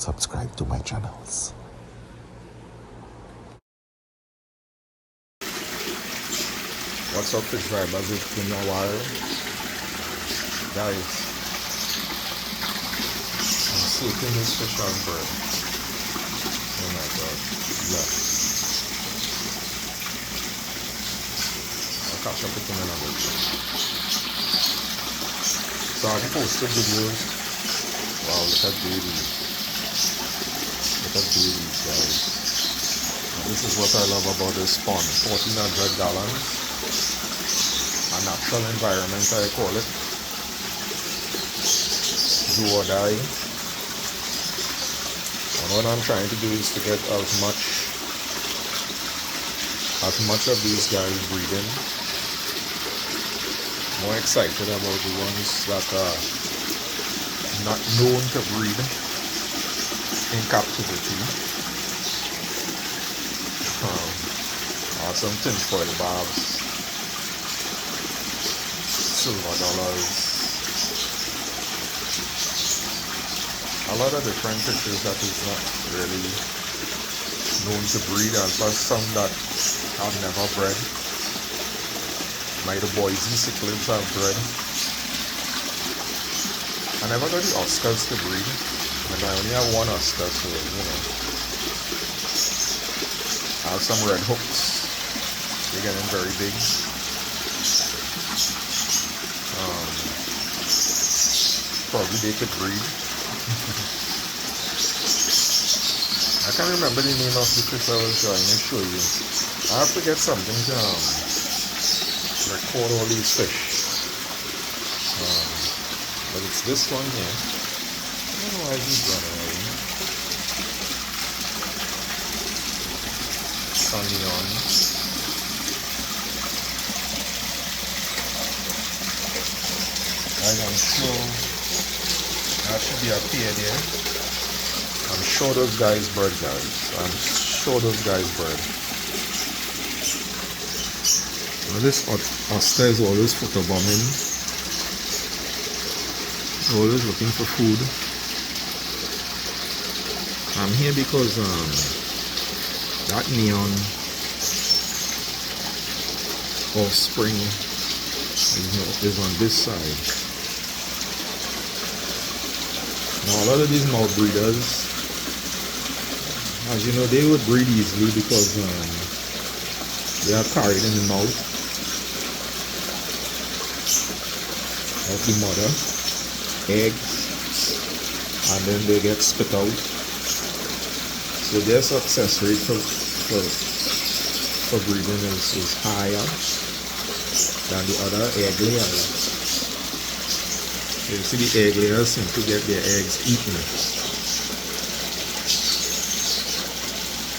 subscribe to my channels. What's up, fish vibers? It's been a while, guys. I'm soaking this fish on bread. Oh my god, look. I'll catch up with him in a bit. So I've posted videos. Wow, look at babies. Look at babies, guys. Now, this is what I love about this pond. 1,400 gallons. A natural environment, I call it. Do or die. And what I'm trying to do is to get as much of these guys breeding. More excited about the ones that are not known to breed in captivity. Some tinfoil barbs, silver dollars, a lot of different fishes that is not really known to breed, and plus some that have never bred. The boys CIchlids have bred. I never got the Oscars to breed, but I only have one Oscar, so you know. I have some red hooks. They're getting very big. Probably they could breed. I can't remember the name of the fish I was trying to show you. I have to get something to record all these fish. But it's this one here. I don't know why he's running away. It's on the on. I'm sure that should be a pair there. I'm sure those guys bird, guys. I'm sure those guys bird. Well, this Oscar is always photobombing. Always looking for food. I'm here because that neon offspring is on this side. Now a lot of these mouth breeders, as you know, they would breed easily because they are carried in the mouth of the mother, eggs, and then they get spit out. So their success rate for breeding is higher than the other egg layers. You see the egg layers seem to get their eggs eaten.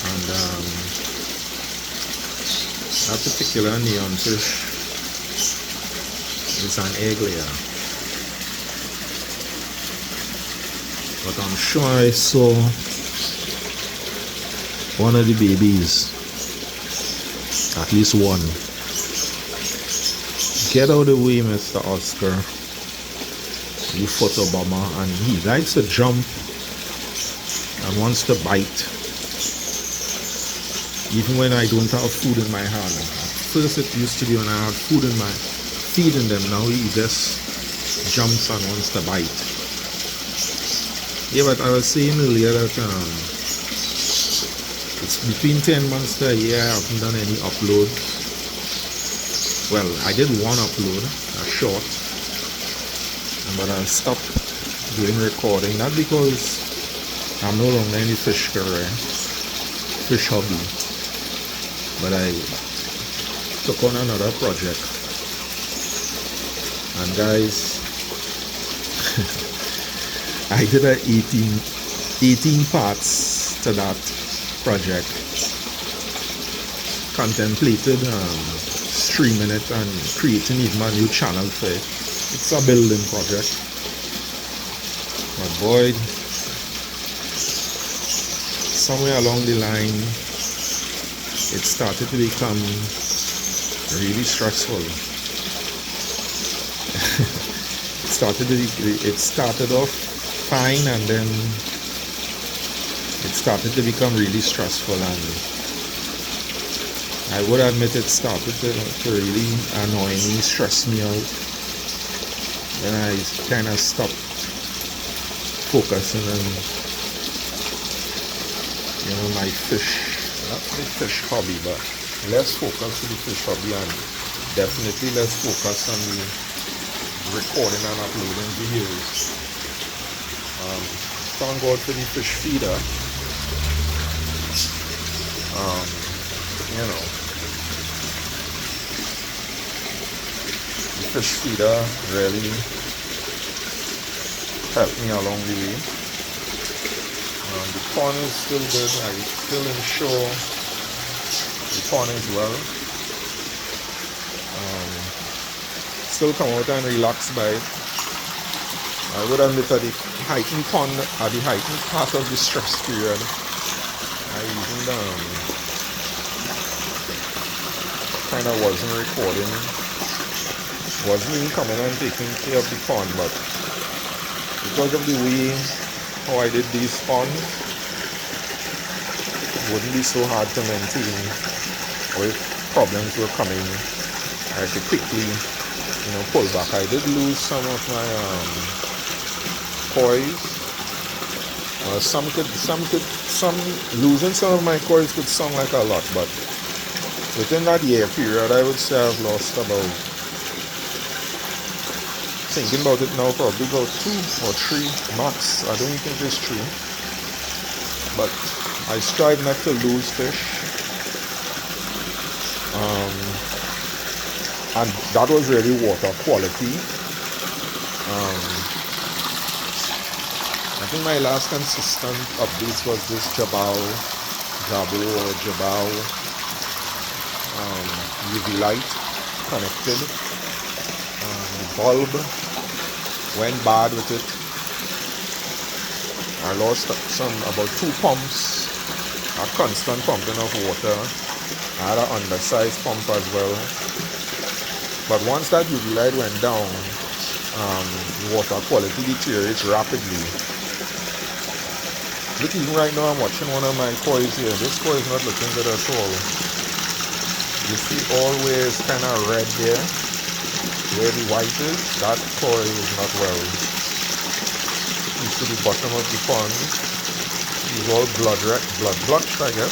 And that particular neon fish is an egg layer. But I'm sure I saw one of the babies. At least one. Get out of the way, Mr. Oscar. You photobomber, and he likes to jump and wants to bite. Even when I don't have food in my hand. First it used to be when I had food in my feeding them. Now he just jumps and wants to bite. Yeah, but I was saying earlier that it's between 10 months to a year. I haven't done any upload. Well, I did one upload, a short. But I stopped doing recording, not because I'm no longer in the fish hobby, but I took on another project. And guys, I did 18 parts to that project. Contemplated streaming it and creating even a new channel for it. It's a building project. But boy, somewhere along the line, it started to become really stressful. It started off fine, and then it started to become really stressful, and I would admit it started to really annoy me, stress me out. Then I kind of stopped focusing on, my fish, not the fish hobby, but less focus to the fish hobby, and definitely less focus on the recording and uploading videos. Thank God for the fish feeder. The fish feeder really helped me along the way. The pond is still good. I still ensure the pond is well. Still come out and relax by it. I would admit that the hiking pond at the hiking part of the stress period, I even kind of wasn't recording, wasn't even coming and taking care of the pond, but because of the way how I did these ponds, it wouldn't be so hard to maintain, or if problems were coming, I could quickly pull back. I did lose some of my coils. Losing some of my coils could sound like a lot, but within that year period, I would say I've lost about, thinking about it now, probably about 2 or 3 max. I don't think it's 3, but I strive not to lose fish. And that was really water quality. I think my last consistent updates was this Jabal UV light connected. The bulb went bad with it. I lost about 2 pumps, a constant pumping of water. I had an undersized pump as well. But once that UV light went down, water quality deteriorates rapidly. Look, even right now I'm watching one of my coils here. This coil is not looking good at all. You see always kind of red there, where the white is. That coil is not well. You see the bottom of the pond is all blood blotched, I guess.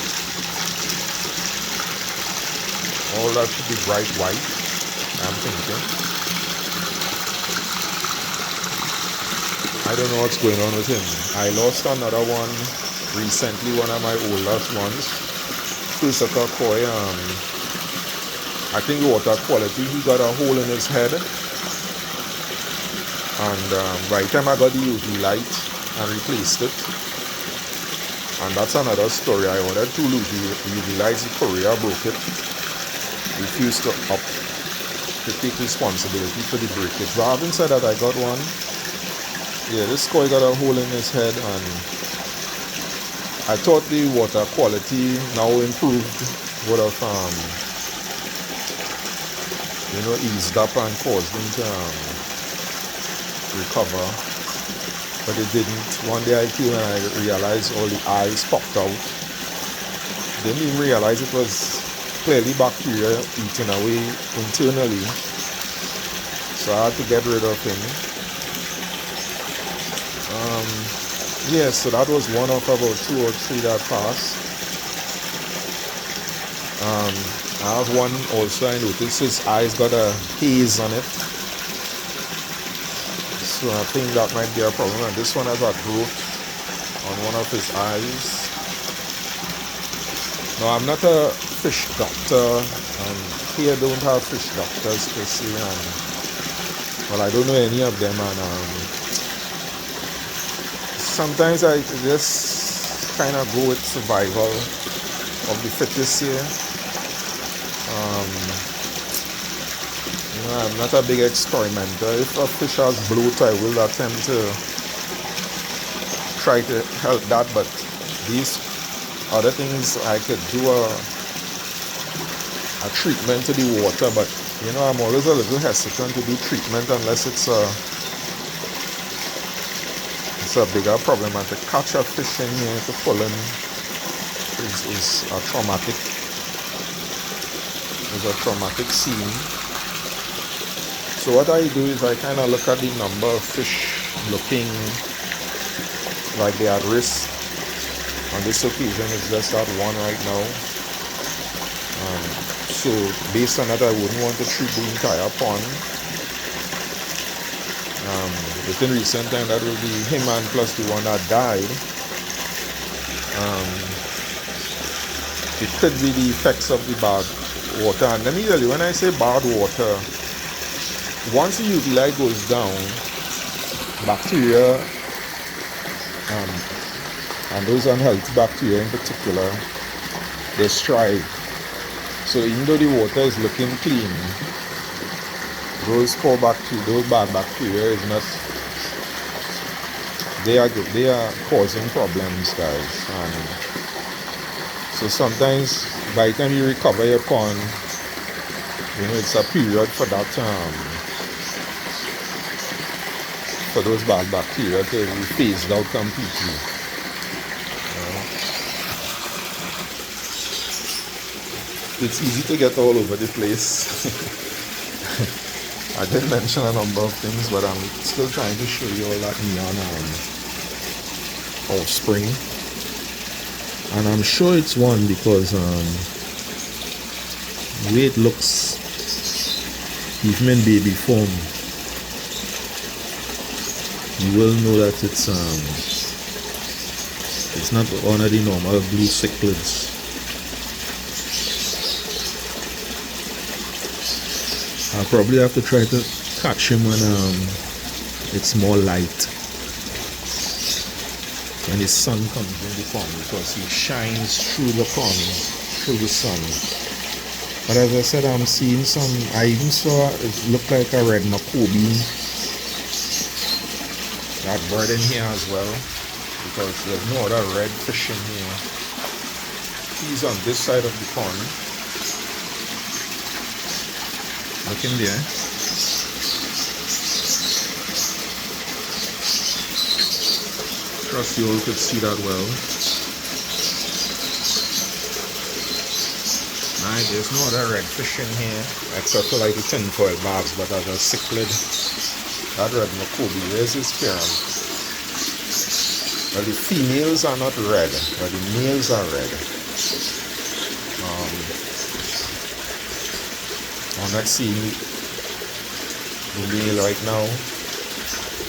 All that should be bright white, I'm thinking. I don't know what's going on with him. I lost another one recently, one of my oldest ones. Physical koi. I think water quality, he got a hole in his head. And by the time I got the UV light and replaced it, and that's another story. I ordered 2 UV lights, the courier broke it. Refused to take responsibility for the breakage. But having said that, I got one. Yeah, this koi got a hole in his head, and I thought the water quality now improved would have eased up and caused him to recover, but it didn't. One day I came and I realized all the eyes popped out. Didn't even realize it was clearly bacteria eating away internally, so I had to get rid of him. So that was one of about 2 or 3 that passed. I have one also. I noticed his eyes got a haze on it, so I think that might be a problem. And this one has a growth on one of his eyes. Now, I'm not a fish doctor, and here don't have fish doctors per se, and well, I don't know any of them, and sometimes I just kind of go with survival of the fittest here. I'm not a big experimenter. If a fish has bloat, I will attempt to try to help that, but these other things I could do a treatment to the water, but I'm always a little hesitant to do treatment unless it's It's a bigger problem, and to catch a fish in here to pull in is a traumatic. It's a traumatic scene. So what I do is I kind of look at the number of fish looking like they are at risk. On this occasion, it's just that one right now. So based on that, I wouldn't want to treat the entire pond. Within recent time, that will be him and plus the one that died. It could be the effects of the bad water. And let me tell you, when I say bad water, once the UV light goes down, bacteria and those unhealthy bacteria in particular, they strive. So even though the water is looking clean, those poor bacteria, those bad bacteria is not. They are causing problems, guys. And so sometimes by the time you recover your pond, it's a period for that for those bad bacteria to be phased out completely. It's easy to get all over the place. I did mention a number of things, but I'm still trying to show you all that neon offspring. And I'm sure it's one because the way it looks, even in baby form, you will know that it's not one of the normal blue cichlids. I'll probably have to try to catch him when it's more light, when the sun comes in the pond, because he shines through the pond, through the sun. But as I said, I'm seeing some. I even saw it looked like a red Macoby, that bird in here as well, because there's no other red fish in here. He's on this side of the pond. Look in there. Trust you all could see that well. Right, there's no other red fish in here except for like the tinfoil bags, but as a cichlid, that red Macoby, where's his parent? Well, the females are not red, but the males are red. I'm not seeing the male right now,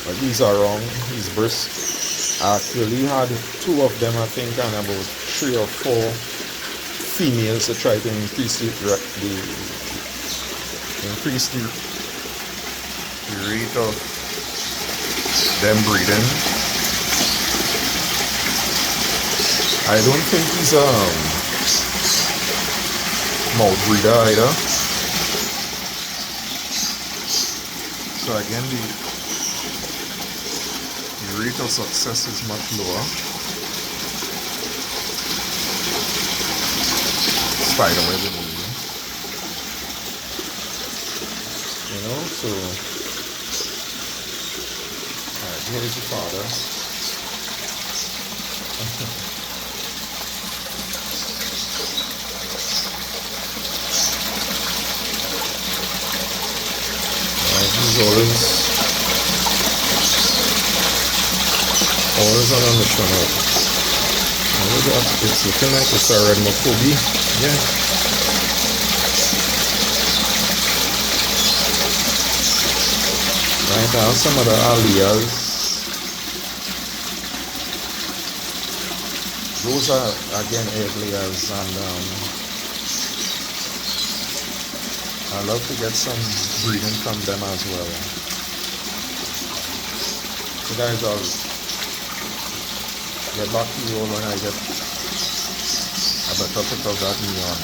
but these are wrong. These bursts. I actually had 2 of them, I think, and about 3 or 4 females to try to increase the rate of them breeding. I don't think he's a mouth breeder either. So again, the rate of success is much lower. Spiderweb, so alright, here is the father. He's always on a mission out. It's looking like it's a red Macoby. Yeah. Right now, some of the alias. Those are again alias, and I love to get some breeding from them as well. So guys, I'll get back to you all when I get a better pick of that neon.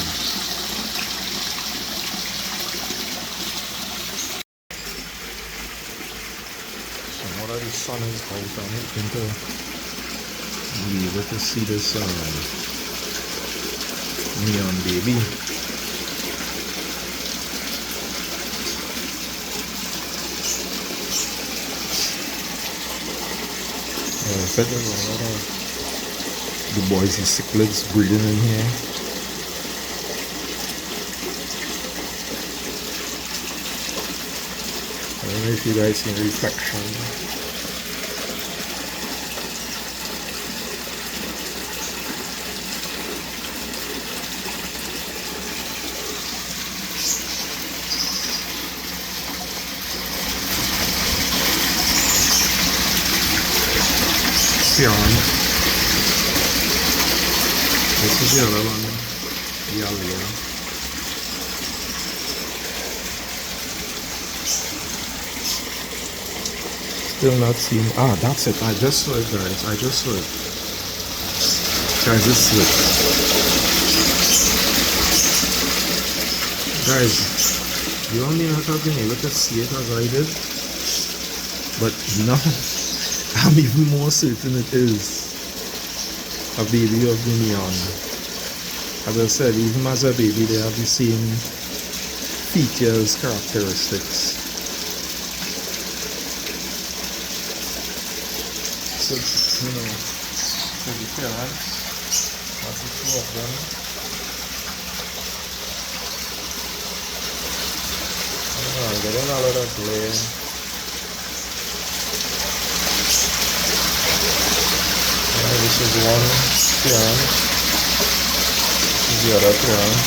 So now that the sun is out, I'm hoping to be able to see this neon baby. said there's a lot of the boys, the cichlids breeding in here. I don't know if you guys see reflection. This is the other one, the alligator. Still not seen. Ah, that's it. I just saw it, guys. I just saw it. Guys, this slip. Guys, you all may not have been able to see it as I did, but now I'm even more certain it is a baby of the neon. As I said, even as a baby, they have the same features, characteristics. So, you know, so the parents, that's the two of them. I'm getting a lot of glare. This is one parent. This is the other parent.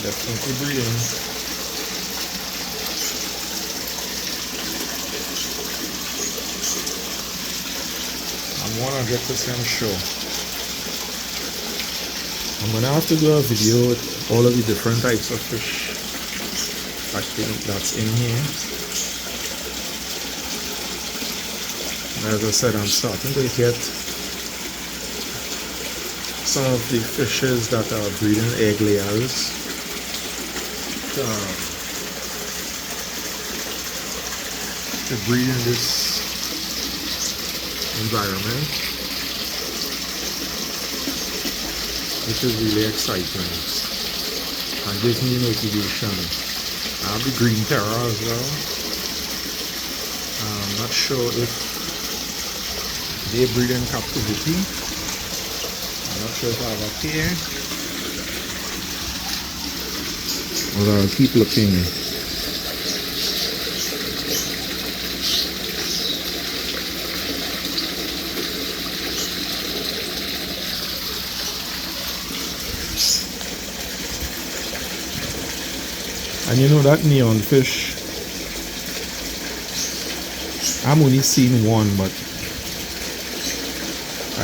That's interbreeding. I'm 100% sure. I'm gonna have to do a video with all of the different types of fish that's in here. And as I said, I'm starting to get some of the fishes that are breeding egg layers. To breed in this environment, which is really exciting and gives me motivation. I have the green terror as well. I'm not sure if they breed in captivity. I'm not sure if I have a pair. Well, I'll keep looking. And you know that neon fish, I'm only seeing one, but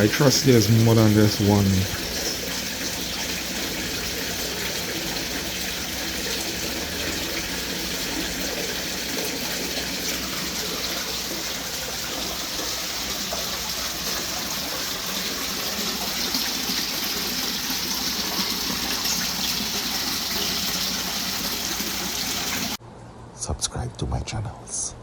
I trust there's more than just one. Subscribe to my channels.